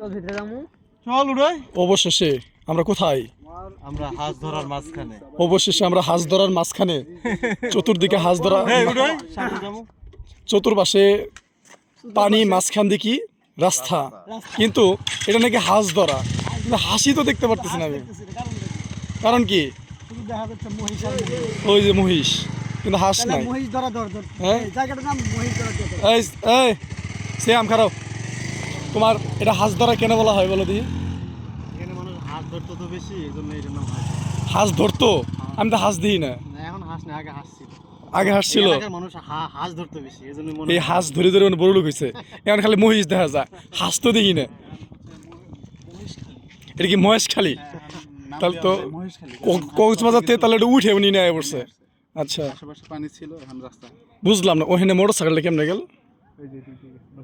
চল উড়ে। অবশেষে আমরা কোথায়? আমরা হাঁস ধরার মাঝখানে। অবশেষে আমরা হাঁস ধরার মাঝখানে, চতুর্দিকে হাঁস ধরা, চতুর্পাশে পানি, মাঝখান দিকে রাস্তা, কিন্তু এটা নাকি হাঁস ধরা, কিন্তু হাসি তো দেখতে পারতেছি না আমি। কারণ কি? ওই যে মহিষ, কিন্তু হাঁস নাই। শ্যাম খারাপ, তোমার এটা হাঁস ধরা কেন বলা হয় বলো দিই? এখানে মানুষ হাঁস ধরতো তো বেশি, এই জন্য এটার নাম হাঁস। হাঁস ধরতো? আমি তো হাঁস দিই না। এখন হাঁস না, আগে হাঁস ছিল। আগে হাঁস ছিল, মানুষ হাঁস ধরতো বেশি, এই জন্য এই হাঁস ধরে ধরে বড় লোক হয়েছে। এখন খালি মহিষ দেখা যায়, হাঁস তো দেখি না। এটা কি মহেশখালী? তাহলে তো কক্সবাজার থেকে তাহলে এটা উঠে উনি নেয় পড়ছে। আচ্ছা, আশেপাশে পানি ছিল, এখন রাস্তা। বুঝলাম না, ওখানে মোটর সাইকেলটা কেমনে গেল?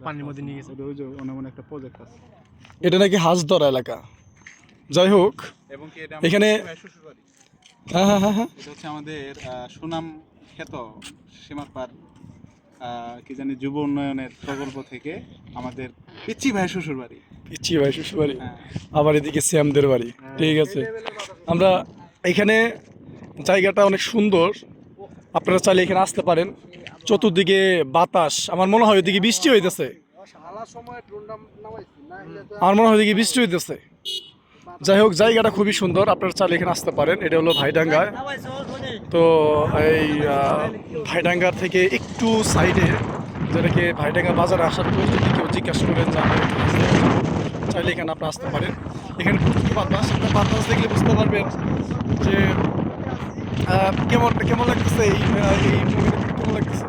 পানির মধ্যে নিয়ে গেছে, ওই যে অন্য একটা প্রজেক্ট আছে। এটা নাকি হাঁস ধরা এলাকা। যাই হোক, এবং কি এটা এখানে শ্বশুরবাড়ি। হ্যাঁ হ্যাঁ হ্যাঁ হ্যাঁ, এটা হচ্ছে আমাদের সুনাম খ্যাত সীমাপার কি জানি যুব উন্নয়নের প্রকল্প থেকে আমাদের পিচ্চি ভাই শ্বশুরবাড়ি। পিচ্ছি ভাই শ্বশুরবাড়ি, হ্যাঁ। আবার এদিকে শ্যামদের বাড়ি। ঠিক আছে, আমরা এখানে জায়গাটা অনেক সুন্দর, আপনারা চাইলে এখানে আসতে পারেন। চতুর্দিকে বাতাস, আমার মনে হয় ওইদিকে বৃষ্টি হইতেছে, আমার মনে হয় ওইদিকে বৃষ্টি হইতেছে। যাই হোক, জায়গাটা খুবই সুন্দর, আপনারা চাইলে এখানে আসতে পারেন। এটা হলো ভাইডাঙ্গায়। তো এই ভাইডাঙ্গার থেকে একটু সাইডে, যেটাকে ভাইডাঙ্গা বাজারে আসার পর যদি কেউ জিজ্ঞাসা করেন যে আমরা এখানে আসতে চাই, চাইলে এখানে আপনারা আসতে পারেন। এখানে প্রচুর বাতাস, আপনার বাতাস দেখলে বুঝতে পারবেন যে কেমন কেমন লাগতেছে, এই কেমন লাগতেছে।